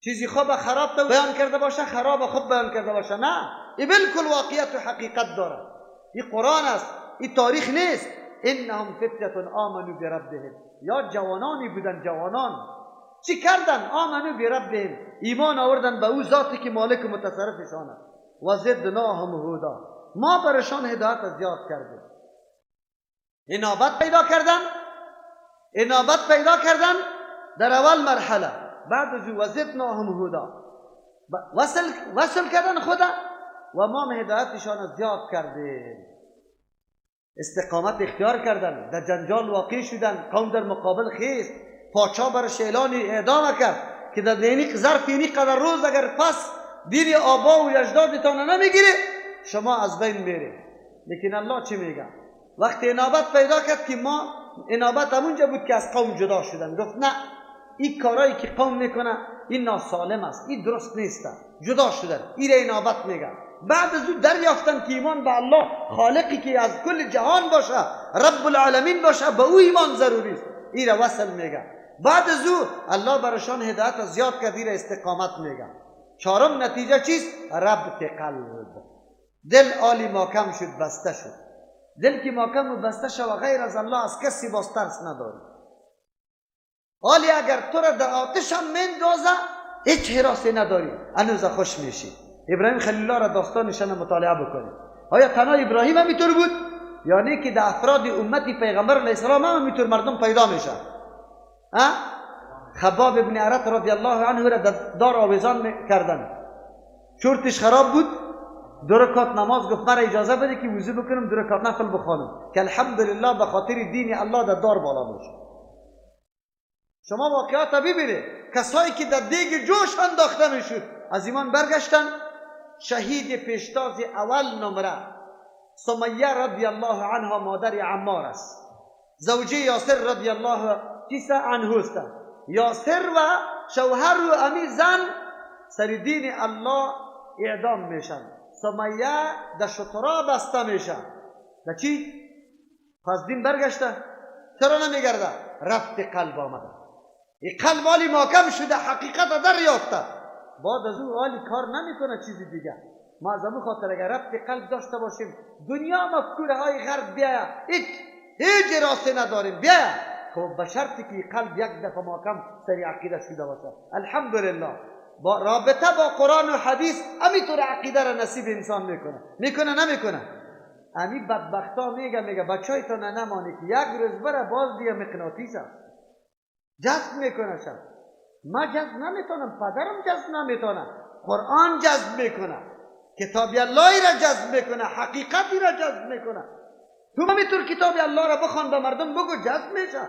چیزی خوب خراب تو بیان کرده باشه، خراب خوب بیان کرده باشه. نه، این بالکل واقعیت و حقیقت داره. این قرآن است، این تاریخ نیست. انهم فتیة آمنوا بربهم. یا جوانانی بودن، جوانان چی کردن؟ آمنوا بربهم، ایمان آوردن به او ذاتی که مالک و متصرفشان است. و زدناهم هدی، ما برشان هدایت زیاد کردیم. انابت پیدا کردن در اول مرحله. بعد از او وزدناهم هدی، وصل کردن خدا و ما هدایتشان زیاد کردیم. استقامت اختیار کردن، در جنجال واقع شدن، قوم در مقابل خیست، پادشاه برش اعلان اعدام کرد که در اینی ظرف اینی قدر روز اگر پس دین آبا و اجدادتان نمیگیره شما از بین میره. لیکن الله چی میگه؟ وقتی انابت پیدا کرد که ما انابت همونجا بود که از قوم جدا شدن، گفت نه، این کارایی که قوم میکنه این ناسالم است، این درست نیست، جدا شدن. این انابت میگه. بعد از او دریافتن که ایمان به الله، خالقی که از کل جهان باشه، رب العالمین باشه، به او ایمان ضروری است. این را وصل میگه. بعد از او الله برشان هدایت زیاد کرد، این را استقامت میگه. چهارم نتیجه چیست؟ ربط قلب. دل آلی محکم شد، بسته شد. دل که محکم و بسته شد و غیر از الله از کسی باز ترس نداری. آلی اگر تو را در آتش هم مندازه هیچ حراسی نداری، هنوز خوش میشی. ابراهیم خلیل الله را داستانشان مطالعه بکنید. آیا تنها ابراهیم هم اینطور بود؟ یعنی که در افراد امتی پیغمبر علیه السلام هم اینطور مردم پیدا میشن؟ خباب ابن عرط رضی الله عنه را دار آویزان کردن، شورتش خراب بود، 2 رکعت نماز گفت مرا اجازه بده که وضو بکنم 2 رکعت نفل بخوانم که الحمدلله به خاطر دین الله در دار بالا باشه. شما واقعات ببینید، کسایی که در دیگ جوش انداخته میشد از ایمان برگشتن. شهید پیشتاز اول نمره سمیه رضی الله عنها مادر عمار است، زوجه یاسر رضی الله عنه است. یاسر و شوهر و امی زن سر دین الله اعدام میشن. سمیه در شطرا بسته میشن. در چی؟ پس دین برگشته؟ چرا نمیگرده؟ رفت قلب آمده. این قلب آلی محکم شده، حقیقت دریافته، بعد از او آلی کار نمیکنه چیزی دیگه. ما از همون خاطر اگر ربط قلب داشته باشیم، دنیا مفکوره های غرب بیاید هیچ راسته نداریم، بیاید خب به شرطی که قلب یک دفعه محکم سری عقیده شده باشه. الحمدلله با رابطه با قرآن و حدیث همینطور عقیده را نصیب انسان میکنه نمیکنه. امی بدبختا میگه بچه‌تون نمانی که یک روز بره باز دیگه مغناطیس است، جذب میکنه. شد ما جذب نمیتونم، پدرم جذب نمیتونه، قرآن جذب میکنه، کتاب الله را جذب میکنه، حقیقتی را جذب میکنه. تو همینطور کتاب الله را بخوان به مردم بگو جذب میشه،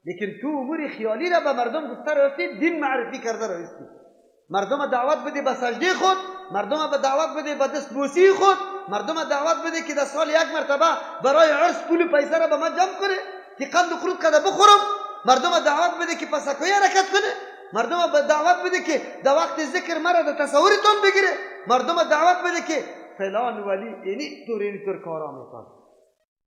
لیکن تو امور خیالی را به مردم گفته راستی، دین معرفی کرده راستی. مردم دعوت بده به سجده خود، مردم به دعوت بده به دست بوسی خود، مردم دعوت بده که در سال یک مرتبه برای عرس پول و پیسه را به من جمع کنه که قند و خرود کده بخورم، مردم دعوت بده که پسکوی حرکت کنه، مردم دعوت بده که در وقت ذکر مرا در تصورتون بگیره، مردم دعوت بده که فلان ولی اینطور کارا میکنه.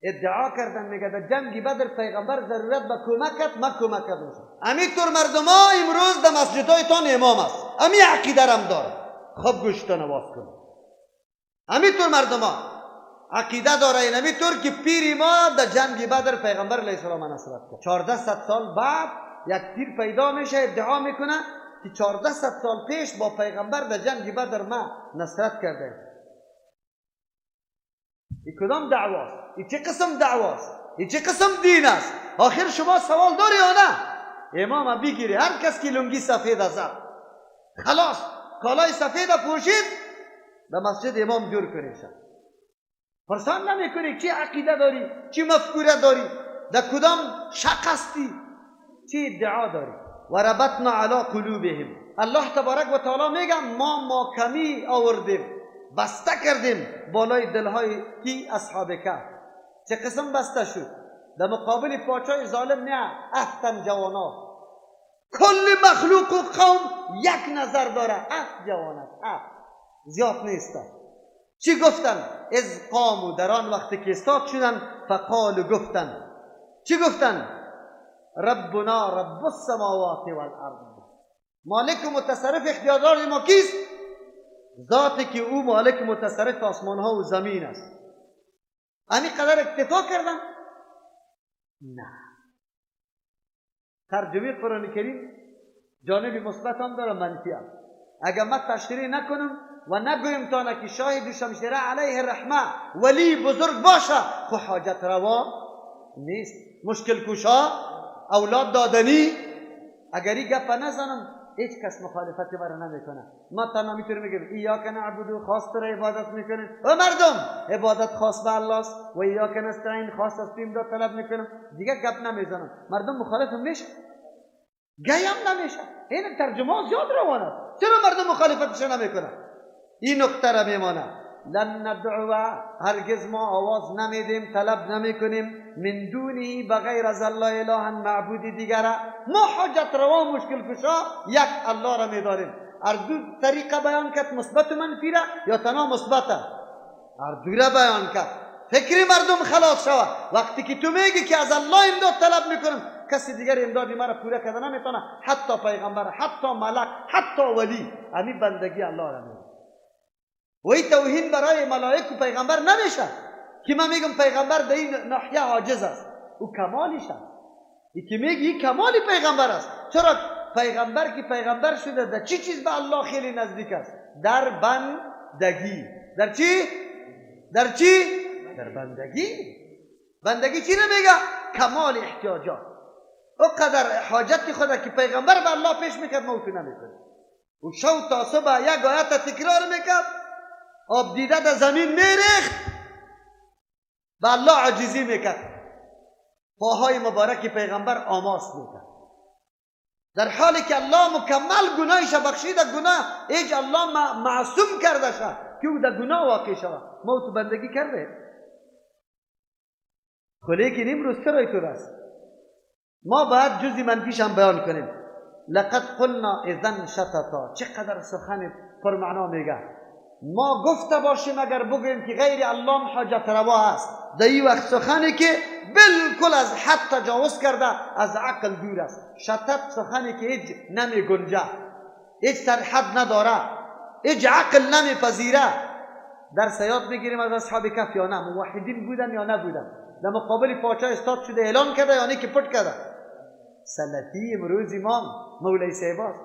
ادعا کردن میگه در جنگ بدر پیغمبر ضرورت به کمکت، من کمکت میشم. همینطور مردما امروز در مسجدایتان امام است، همین عقیده رم داره. خب گوشتو نواز کن. همینطور مردما عقیده داره، همینطور که پیر ما در جنگ بدر پیغمبر علیه السلام نصرت کرد. 1400 سال بعد یک پیر پیدا میشه ادعا میکنه که 1400 سال پیش با پیغمبر در جنگ بدر ما نصرت کرده. این کدام دعواست؟ این چه قسم دعواست؟ این چه قسم دین است؟ آخر شما سوال داری یا نه؟ امام بگیری، هر کس که لنگی سفید زد خلاص کالای سفید پوشید به مسجد امام جور کنیشن. پرسان نمیکنی چی عقیده داری، چی مفکوره داری، در کدام شق هستی، چی ادعا داری. و ربطنا علی قلوبهم، الله تبارک و تعالی میگه ما محکمی آوردیم، بسته کردیم بالای دلهای کی؟ اصحاب کهف. چه قسم بسته شد؟ در مقابل پادشاه ظالم نه، افتن جوانا، کل مخلوق و قوم یک نظر داره، افت جوانت، افت زیاد نیسته. چی گفتن؟ از قامو، در آن وقتی که استاد شدن، فقالو گفتن، چی گفتن؟ ربنا رب السماوات والارض، مالک و متصرف اختیارات ما کیست؟ ذاتی که او مالک متصرف آسمان ها و زمین است. همین قدر اکتفا کردن؟ نه. ترجمه قرآن کریم جانب مثبت هم داره، منفی هم. اگر من تشریح نکنم و نگویم تا که شاهد شمشیره علیه الرحمه ولی بزرگ باشه، خو حاجت روا نیست. مشکل کشا، اولاد دادنی، اگر این گپ نزنم هیچ کس مخالفتی برای نمیکنه. ما تنها میتونیم بگیم ایاک نعبد، خاص تو را عبادت میکنیم. و مردم عبادت خاص به الله است و ایاک نستعین، خاص از تو امداد طلب میکنیم. دیگه گپ نمیزنم. مردم مخالف میشه، گیم نمیشه. این ترجمه زیاد روانه. چرا مردم مخالفتش نمیکنه؟ این نکته را میمانه. لن ندعو، هرگز ما آواز نمیدیم، طلب نمیکنیم من دونی بغیر از الله اله معبود دیگر. ما حاجت روا مشکل کشا یک الله را میداریم. هر دو طریقه بیان کرد، مثبت و منفی را یا تنها مثبت، هر دو را بیان کرد. فکری مردم خلاص شود. وقتی که تو میگی که از الله امداد طلب میکنم، کسی دیگر امدادی مرا پوره کرده نمیتونه، حتی پیغمبر، حتی ملک، حتی ولی. همین بندگی الله را میکنه. و این توهین برای ملائک و پیغمبر نمیشه که من میگم پیغمبر در این ناحیه عاجز است. او کمالش است. این که میگی کمال پیغمبر است. چرا؟ پیغمبر که پیغمبر شده در چی چیز به الله خیلی نزدیک است؟ در بندگی. در چی؟ در چی؟ در بندگی. بندگی چی نمیگه؟ کمال احتیاجات. او قدر حاجت خدا که پیغمبر به الله پیش میکرد ما تو نمیکنه. و شو تا صبح یک آیت تکرار میکرد، آب دیده در زمین میریخت، به الله عجیزی میکرد، پاهای مبارک پیغمبر آماس میکرد، در حالی که الله مکمل گناهش بخشیده. گناه ایج الله معصوم کرده شد که او در گناه واقع شود. ما تو بندگی کرده. خلی که امروز سرای تو است. ما باید جزی منفیش هم بیان کنیم. لقد قلنا اذن شتتا. چقدر سخن پرمعنا میگه. ما گفته باشیم اگر بگوییم که غیر الله حاجت روا است، در این وقت سخنی که بالکل از حد تجاوز کرده، از عقل دور است. شتت سخنی که هیچ نمی گنجه، هیچ سرحد نداره، هیچ عقل نمی پذیره. در سیاد میگیریم از اصحاب کف یا نه، موحدین بودن یا نبودن، در مقابل پاچا استاد شده اعلان کرده یا نه که پٹ کرده. سلفی امروز امام مولای صاحب،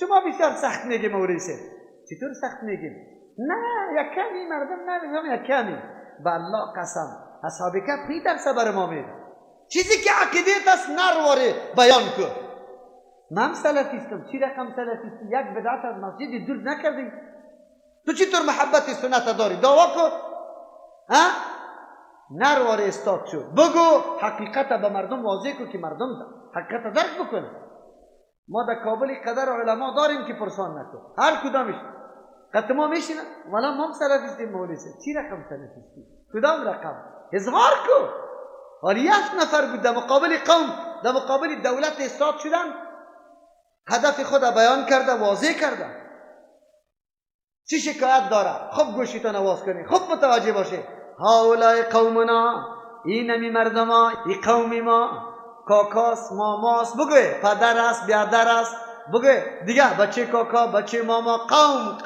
شما بسیار سخت میگی مولای صاحب. چطور سخت میگیم؟ نه یک کمی مردم نمیگم، یک کمی. به الله قسم اصحاب کف می درسه بر ما میده. چیزی که عقیدت است نرواره بیان کن. من سلفیستم. چی رقم سلفیستی؟ یک بدعت از مسجد دور نکردی. تو چطور محبت سنت داری؟ دعوا کن. نرواره استاد شد. بگو حقیقت به مردم واضح کن که مردم حقیقت درک بکنه. ما در کابل قدر علما داریم که پرسان نکن. هر کدامش قد ما میشینن ولی ما هم سلفیستیم. مولیسه چی رقم سلفیستی؟ کدام رقم؟ اظهار کن. حالی یک نفر بود در مقابل قوم، در مقابل دولت استاد شدن، هدف خود بیان کرده، واضح کرده. چی شکایت داره؟ خب گوشیتو نواز کنی، خب متوجه باشه. هاولای قومنا، این همی مردما، این قومی ما، کاکاست، ماماست، بگوی پدر است، بیادر است، بگوی دیگه بچه کاکا، بچه ماما، قوم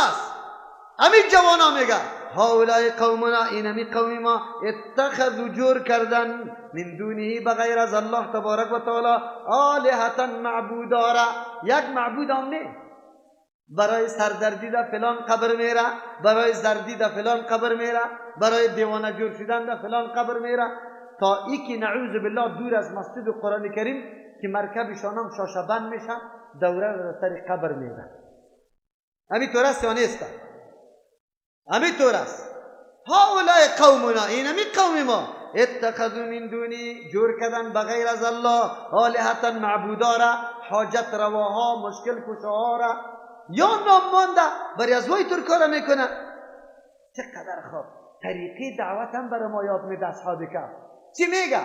است. همین جوانا میگه هاولای قومنا، این همی قومی ما، اتخذوا جور کردن من دونه بغیر از الله تبارک و تعالی آلهتا معبودارا. یک معبود هم نه. برای سردردی در فلان قبر میره، برای زردی در فلان قبر میره، برای دیوانه جور شدن در فلان قبر میره، تا ای که نعوذ بالله دور از مسجد قرآن کریم که مرکبشان هم شاشبند میشه، دوره در سر قبر میره. همین طور است یا نیست؟ همین طور است. هاولای قومنا، این همین قوم ما، اتخذوا من دونی، جور کردن بغیر از الله آلهتا معبودارا، حاجت رواها، مشکل کشاها را یا نامانده برای از وای طور کار میکنه. چقدر خوب. طریقی دعوت هم برای ما یاد میده اصحاب کف. چی میگه؟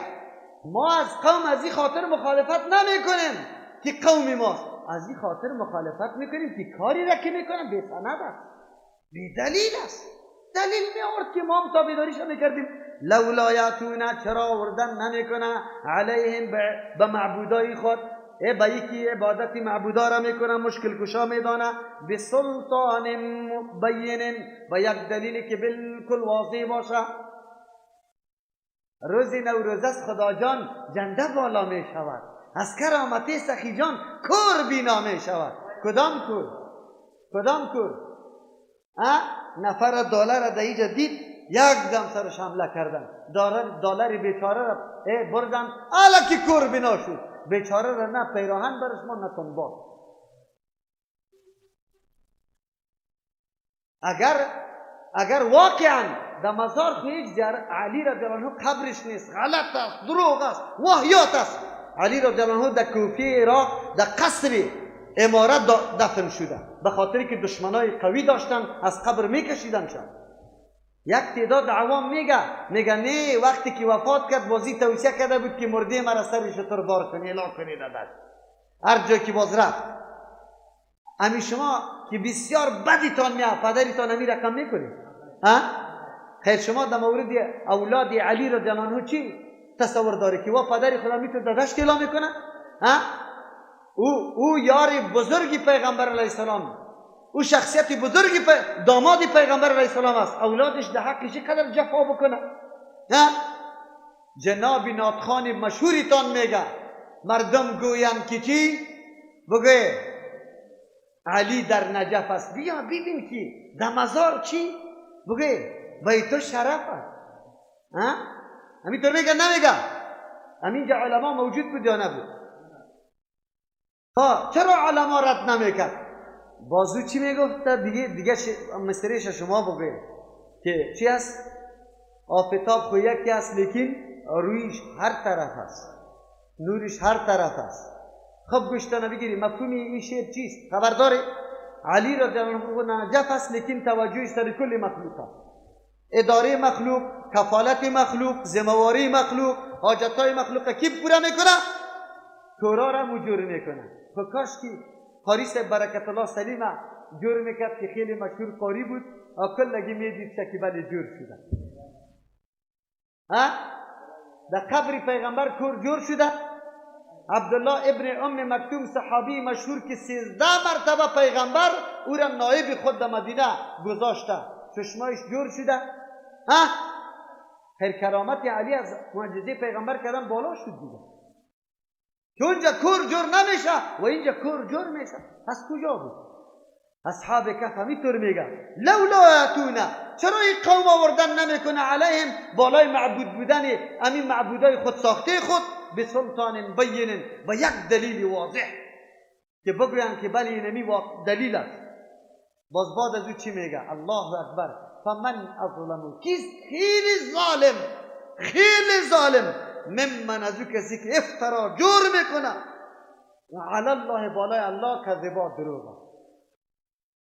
ما از قوم از این خاطر مخالفت نمیکنیم که قوم ماست، از این خاطر مخالفت میکنیم که کاری را که میکنن بی سند است، بی دلیل است. دلیل میآورد که ما هم تابعداریش میکردیم. لولا یاتون، چرا آوردن نمیکنه علیهم به معبودای خود، به یکی عبادت معبودا را میکنه، مشکل کشا میدانه، به سلطان مبین، به یک دلیلی که بالکل واضح باشه. روز نوروز است خدا جان جنده بالا می شود، از کرامت سخی جان کور بینا می شود. کدام کور؟ کدام کور؟ نفر دلار در اینجا دید، یک دم سرش حمله کردن، دلار بیچاره را بردن، الکی کور بینا شد. بیچاره را نه پیراهن برش ما نه تنبا. اگر واقعا در مزار خیج در علی رضی الله عنه قبرش نیست، غلط است، دروغ است، واهیات است. علی رضی الله عنه در کوفه عراق در قصر امارت دفن شده، به خاطری که دشمنای قوی داشتن از قبر میکشیدنشان. یک تعداد عوام میگه نه، وقتی که وفات کرد بازی توصیه کرده بود که مرده مرا سر شتر بار کنی، الا کنی دادش هر جا که باز رفت. امی شما که بسیار بدیتان میاد، پدریتان امی رقم میکنید. خیر شما در مورد اولاد علی رضی الله عنه چی تصور داری که و پدری خدا میتونه دادش اعلام میکنه؟ او یار بزرگی پیغمبر علیه السلام، او شخصیت بزرگی داماد پیغمبر علیه السلام است، اولادش در حقش قدر جفا بکنه؟ جناب ناتخان مشهوریتان میگه مردم گویند که چی؟ بگوی علی در نجف است، بیا ببین که در مزار چی؟ بگوی بیتو شرف است. همین طور میگه نمیگه؟ همینجا علما موجود بود یا نبود؟ چرا علما رد نمیکرد؟ بازو چی میگفت؟ دیگه مستریش شما بگوی که چی است؟ آفتاب خو یکی است لیکن رویش هر طرف است، نورش هر طرف است. خب گوشتانه بگیری مفهوم این شعر چیست؟ خبرداری؟ علی رضی الله عنه نجف است لیکن توجهش سر کل مخلوق است. اداره مخلوق، کفالت مخلوق، ذمه‌واری مخلوق، حاجتهای مخلوق کی پورا میکنه؟ کورا را مجور میکنه. خب کاش که قاری صاحب برکت الله سلیمه جور میکرد که خیلی مشهور قاری بود، کلگی میدید شکیبل جور شده. در قبر پیغمبر کور جور شده. عبدالله ابن ام مکتوم صحابی مشهور که 13 مرتبه پیغمبر او را نایب خود در مدینه گذاشته، چشمایش جور شده. خیر کرامت علی از معجزه پیغمبر کردن بالا شد دیگه، که اونجا کور جور نمیشه و اینجا کور جور میشه. از کجا بود؟ اصحاب کهف همینطور میگه لولا یاتونا، چرا این قوم آوردن نمیکنه علیهم بالای معبود بودن همین معبودای خود ساخته خود، به سلطان بین، با یک دلیل واضح که بگویند که بله اینمی دلیل است. باز بعد از او چی میگه؟ الله اکبر. فمن اظلم، کیست خیلی ظالم ممن، از او کسی که افترا جور میکنه علی الله، بالای الله کذبا، دروغ.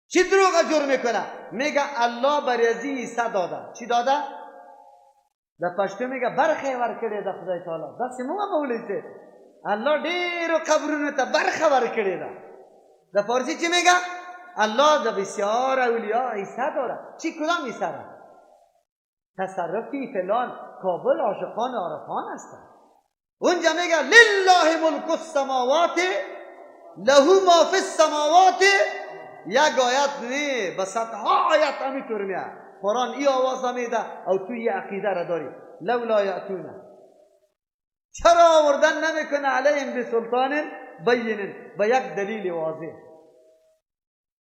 چی دروغ جور میکنه؟ میگه الله بریزی عیسی داده. چی داده؟ در پشتو میگه برخه ورکړی ده خدای تعالی. داسې مو بولیته الله ډیرو قبرونو ته برخه ورکړی ده. در فارسی چی میگه؟ الله د بسیار اولیاء عیسی داره. چی کدام عیسی را؟ تصرفی فلان کابل عاشقان عارفان هستن. اونجا میگه لله ملک السماوات له ما فی السماوات. یک آیت نه، به صدها آیت همینطور میاد. قرآن ای آواز میده او توی عقیده را داری. لولا یأتونا، چرا آوردن نمیکنه علیهم بسلطان بین، با یک دلیل واضح؟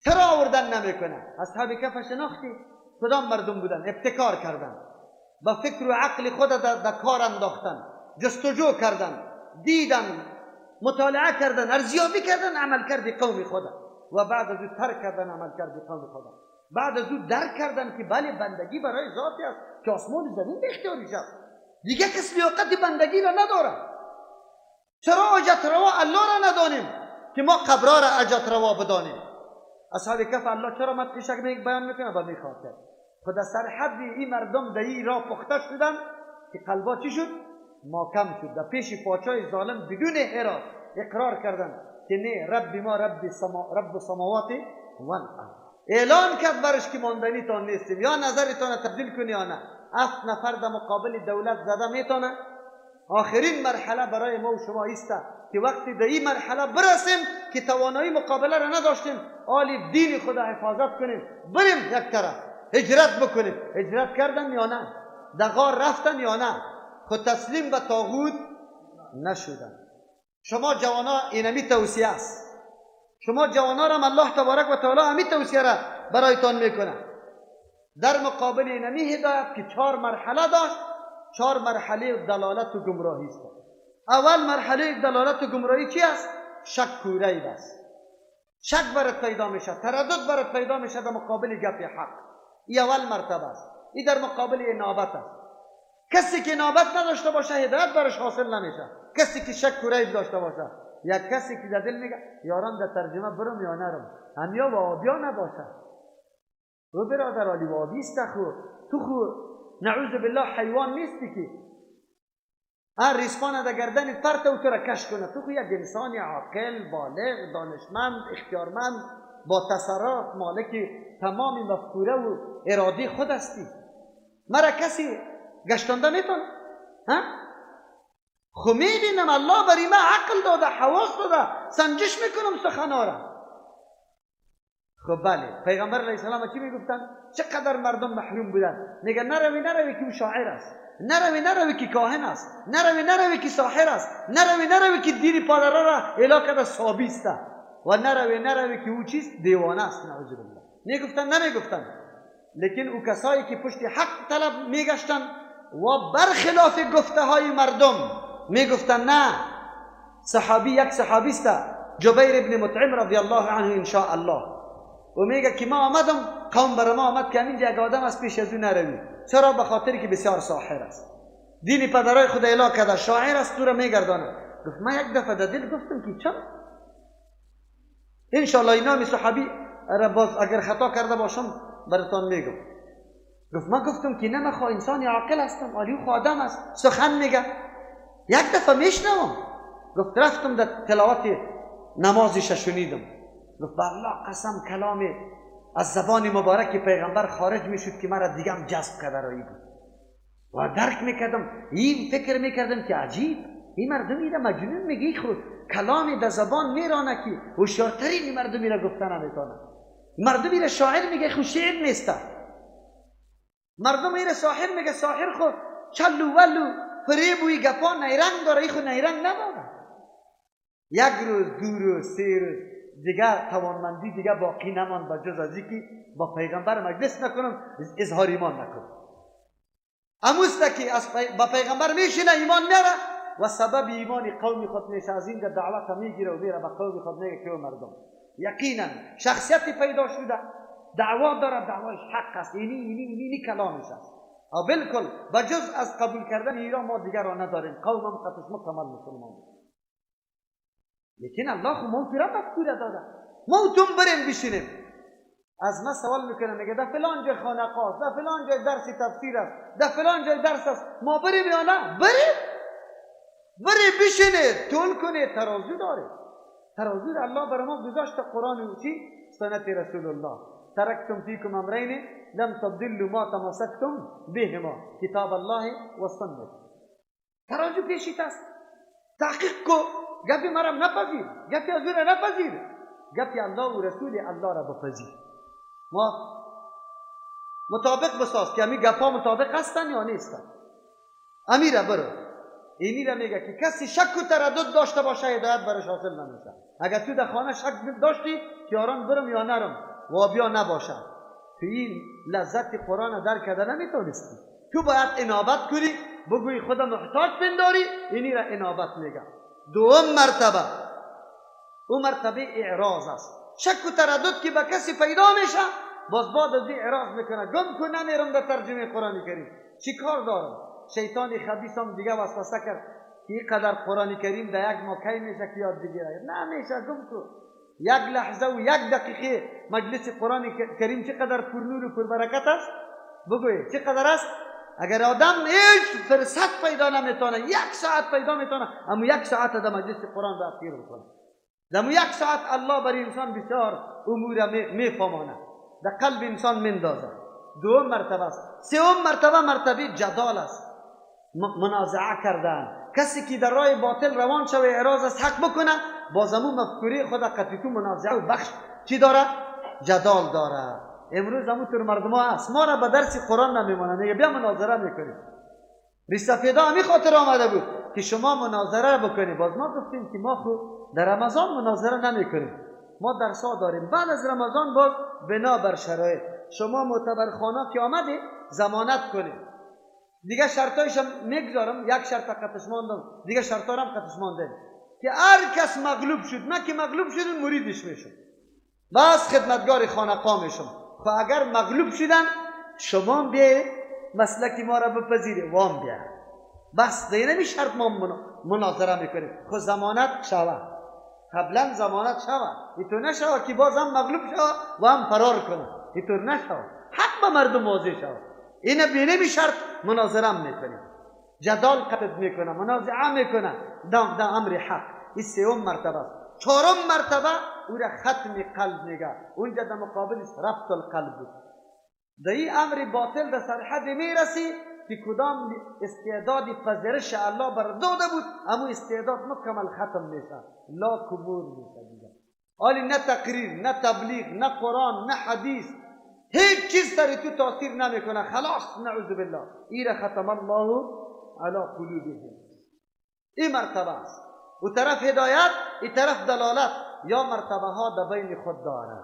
چرا آوردن نمیکنه؟ اصحاب کهف شناختی کدام مردم بودن؟ ابتکار کردن، با فکر و عقل خود در کار انداختن، جستجو کردن، دیدن، مطالعه کردن، ارزیابی کردن عمل کردی قوم خدا، و بعد از او ترک کردن عمل کردی قوم خدا. بعد از او درک کردن که بله بندگی برای ذاتی است که آسمان زمین به اختیارش است، دیگه کس لیاقت بندگی را نداره. چرا حاجت روا الله را ندانیم که ما قبرا را حاجت روا بدانیم؟ اصحاب کهف الله چرا مطلشک بیان میکنه؟ با میخاطر خود سر حد این مردم در این راه پخته شدن که قلبا چی شد؟ ماکم شد. در پیش پاچای ظالم بدون حراس اقرار کردن که نه، رب ما رب سماوات و الارض. اعلان کرد برش که ماندنی تان نیستیم، یا نظرتان تبدیل کنی یا نه. 7 نفر در مقابل دولت زده میتونه. آخرین مرحله برای ما و شما ایسته که وقتی در این مرحله برسیم که توانایی مقابله را نداشتیم، آلی دین خود حفاظت کنیم، بریم یک طرف هجرت بکنیم. هجرت کردن یا نه؟ در غار رفتن یا نه؟ خود تسلیم به طاغوت نشدن. شما جوانا اینمی توصیه است. شما جوانا را الله تبارک و تعالی همین توصیه را برایتان میکنه. در مقابل اینمی هدایت که 4 مرحله داشت، 4 مرحله دلالت و گمراهی است. اول مرحله دلالت و گمراهی چی است؟ شک و ریب است. شک برات پیدا میشه، تردد برات پیدا میشه در مقابل گپ حق. این اول مرتبه است. این در مقابل انابت است. کسی که انابت نداشته باشه هدایت برش حاصل نمیشه. کسی که شک و ریب داشته باشه، یا کسی که در دل میگه یاران در ترجمه برم یا نرم، همیا و آبیا نباشه. و برادر علی و آبیست تو خو نعوذ بالله حیوان نیستی که ریسپان در گردن فرت و تو را کش کنه. تو خو یک انسان عاقل، بالغ، دانشمند، اختیارمند، با تصرف، مالک تمام مفکوره و اراده خود هستی. مرا کسی گشتنده میتونه؟ خو میبینم الله بری ما عقل داده، حواس داده، سنجش میکنم سخنا را. خب بله، پیغمبر علیه السلام چی میگفتن؟ چقدر مردم محروم بودن. میگن نروی که او شاعر است، نروی که کاهن است، نروی که ساحر است، نروی که دین پادرا را اله کرده صابی است، و نروی که او چیست؟ دیوانه است. نعوذ بالله. میگفتن نمیگفتن. لیکن او کسایی که پشت حق طلب میگشتن و برخلاف گفته های مردم میگفتن نه. یک صحابی است، جبیر ابن مطعم رضی الله عنه ان شاء الله، و میگه که ما آمدم، قوم بر ما آمد که همینجا یک آدم از پیش از او نروی. چرا؟ به خاطری که بسیار ساحر است، دین پدرای خود اله کرده، شاعر است، تو را میگردانه. گفت من یک دفعه در دل گفتم که چرا؟ انشاءالله این نام صحابی را باز اگر خطا کرده باشم براتان میگم. گفت من گفتم که نه، من انسان عاقل هستم، علی او آدم است، سخن میگه. یک دفعه میشنوم. گفت رفتم در تلاوت نمازش شنیدم. گفت بالله قسم کلام از زبان مبارک پیغمبر خارج میشد که مرا دیگه هم جذب کرده رایی بود و درک میکردم. این فکر میکردم که عجیب، این مردمی را مجنون میگی، خود کلام در زبان میرانه که هوشیارترین مردمی را گفتن نمیتونه. مردمی را شاعر میگه، خود شعر نیسته. مردمی را ساحر میگه، ساحر خود چلو ولو فریب و گپا نیرنگ داره، ای خود نیرنگ نداره. یک روز، 2 روز، 3 روز دیگر توانمندی دیگر باقی نمان با جز از اینکه با پیغمبر مجلس نکنم، اظهار ایمان نکنم. اموسته که با پیغمبر میشینه ایمان میاره و سبب ایمان قومی خود میشه، از اینجا دعوت میگیره و میره با قومی خود میگه که مردم یقینا شخصیتی پیدا شده، دعوا داره، دعواش حق است، اینی کلامش است. و بالکل با جز از قبول کردن ایران ما دیگر را نداریم، قومم قطعش مکمل مسلمان. لیکن الله خو ما پیرا مفکوره داده، ما تون بریم بشینیم. از ما سوال میکنه، میگه در فلان جای خانقاه است، در فلان جای درس تفسیر است، در فلان جای درس است، ما بریم یا نه؟ بریم بشینید، تون کنید. ترازو داره، ترازو الله بر ما گذاشت. قرآن و چی؟ سنت رسول الله. ترکتم فیکم امرین لم تضلوا ما تمسکتم بهما، کتاب الله و سنت. ترازو پیشیت است، تحقیق کو. گپی مرم نپذیر، گپی از او را نپذیر، گپی الله و رسول الله را بپذیر. ما مطابق بساز که همی گپا مطابق هستن یا نیستن. امیر برو. اینی را میگه که کسی شک و تردد داشته باشه هدایت برش حاصل نمیشه. اگر تو در خانه شک داشتی که یاران برم یا نرم و بیا نباشه، تو این لذت قرآن در کرده نمیتونستی. تو باید انابت کنی، بگوی خدا محتاج پنداری. اینی را انابت میگه. دوم مرتبه، اون مرتبه اعراض است. شک و تردد که به کسی پیدا میشه، باز بعد از این اعراض میکنه، گم کن نمیرم به ترجمه قرآن کریم، چی کار دارم؟ شیطان خبیث هم دیگه وسوسه کرد که اینقدر قرآن کریم در یک ماه کی میشه که یاد بگیره؟ نمیشه، گم کن. یک لحظه و یک دقیقه مجلس قرآن کریم چقدر پرنور و پربرکت است؟ بگوی چقدر است؟ اگر آدم هیچ فرصت پیدا نمیتونه، 1 ساعت پیدا میتونه، اما 1 ساعت در مجلس قرآن را تیر بکنه. در 1 ساعت الله بر انسان بسیار امور میفهمانه، در قلب انسان مندازه. دوم مرتبه است. سوم مرتبه مرتبه جدال است، منازعه کردن، کسی که در راه باطل روان شوه اعراض از حق بکنه باز همون مفکوره خود قطعی تو منازعه و بخش چی داره؟ جدال داره. امروز همون طور مردم ها هست، ما را به درس قرآن نمیمانه، میگه بیا مناظره میکنیم. ریسافیدا همی خاطر آمده بود که شما مناظره بکنید. باز ما گفتیم که ما خود در رمضان مناظره نمیکنیم، ما درس‌ها داریم. بعد از رمضان باز بنا بر شرایط شما معتبرخانه که آمدید ضمانت کنید. دیگه شرطایش هم میگذارم، یک شرط قطعش ماندم، دیگه شرطا هم قطعش مانده که هر کس مغلوب شد، نه که مغلوب شدن مریدش میشم، بس خدمتگار خانقاه میشم. خب اگر مغلوب شدن شما بیایید مسلک ما را بپذیرید، وام بیا، بس دیگه نمی شرط ما مناظره میکنیم. خب ضمانت شود، قبلا ضمانت شود، اینطور نشود که باز هم مغلوب شود و هم فرار کنه، اینطور نشود، حق به مردم واضح شود. اینه بینه بی شرط مناظره میکنه، جدال قطع میکنه، منازعه میکنه در امر حق. این سوم مرتبه است. چهارم مرتبه او را ختم قلب میگه، اونجا در مقابلش ربط القلب بود. در این امر باطل در سرحد میرسی که کدام استعدادی پذیرش الله بر داده بود همون استعداد مکمل ختم میشه، لا کبور میشه دیگه. حالی نه تقریر، نه تبلیغ، نه قرآن، نه حدیث، هیچ چیز سر تو تاثیر نمیکنه، خلاص نعوذ بالله. این ختم الله علی قلوبهم. این مرتبه است. و طرف هدایت، این طرف دلالت، یا مرتبه ها در بین خود داره،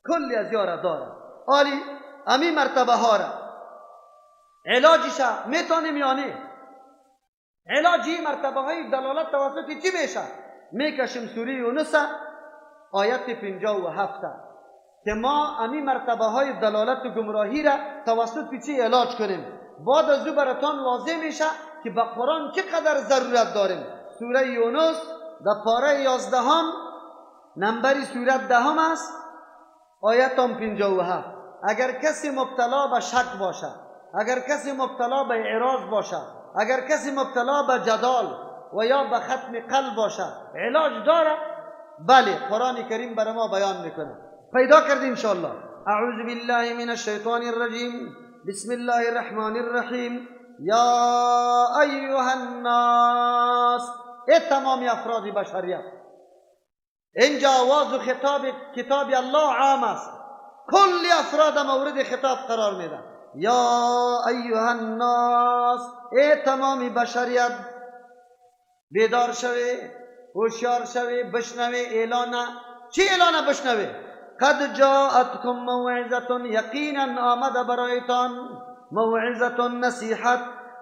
کلی از یاره داره. حالی امی مرتبه ها را علاجش میتونیم یا نه؟ علاجی مرتبه های دلالت توسط چی میشه؟ میکشیم سوره یونس آیت 57 که ما امی مرتبه های دلالت و گمراهی را توسط چی علاج کنیم. بعد از او براتان واضح میشه که به قرآن چقدر ضرورت داریم. سوره یونس در پاره 11 نمبری سوره 10 است، آیت 57. اگر کسی مبتلا به شک باشد، اگر کسی مبتلا به اعراض باشد، اگر کسی مبتلا به جدال و یا به ختم قلب باشد، علاج داره؟ بله، قرآن کریم برای ما بیان میکنه. پیدا کردیم انشاءالله. اعوذ بالله من الشیطان الرجیم، بسم الله الرحمن الرحیم. یا ایها الناس، ای تمام افراد بشریت. اینجا آواز و خطاب کتاب الله عام است، کل افراد مورد خطاب قرار میده. یا ایها الناس، ای تمام بشریت بیدار شوی، هوشیار شوی، بشنوی اعلان. چی اعلان بشنوی؟ قد جاءتكم موعظة، یقینا آمده برایتان موعظة، نصیحت،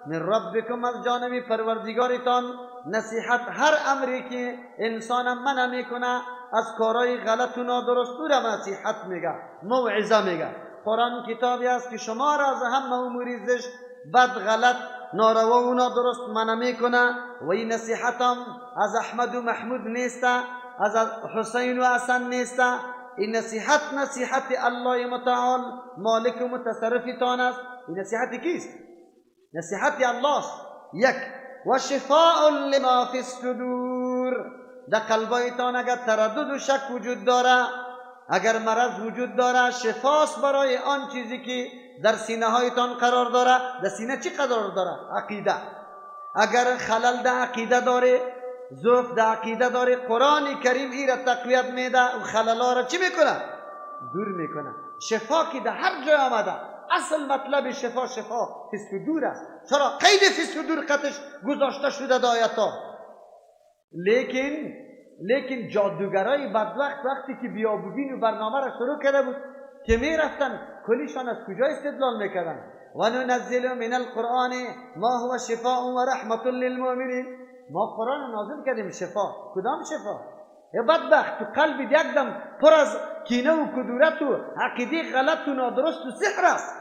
من ربکم، از جانب پروردگارتان. نصیحت هر امری که انسان منع میکنه از کارهای غلط و نادرست او را نصیحت میگه، موعظه میگه. قرآن کتابی است که شما را از هم امور زشت، بد، غلط، ناروا و نادرست منع میکنه. و این نصیحت هم از احمد و محمود نیسته، از حسین و حسن نیسته. این نصیحت نصیحت الله متعال مالک و متصرفتان است. این نصیحت کیست؟ نصیحت الله است. یک، و شفاء لما فی الصدور، در قلبایتان اگر تردد و شک وجود داره، اگر مرض وجود داره، شفاست برای آن چیزی که در سینه هایتان قرار داره. در سینه چی قرار داره؟ عقیده. اگر خلل در عقیده داره، ضعف در عقیده داره، قرآن کریم این را تقویت میده و خللها را چی میکنه؟ دور میکنه. شفا که در هر جای آمده، اصل مطلب شفا فی الصدور است. چرا؟ قید فی الصدور قطعش گذاشته شده در آیات‌ها. لیکن جادوگرای بدبخت وقتی که بیابودین و برنامه را شروع کرده بود که میرفتن، کلیشان از کجا استدلال میکردن؟ و ننزل من القرآن ما هو شفاء و رحمت للمؤمنین. ما قرآن نازل کردیم شفا. کدام شفا؟ ای بدبخت، تو قلب یک دم پر از کینه و کدورت و عقیده غلط و نادرست و سحر است.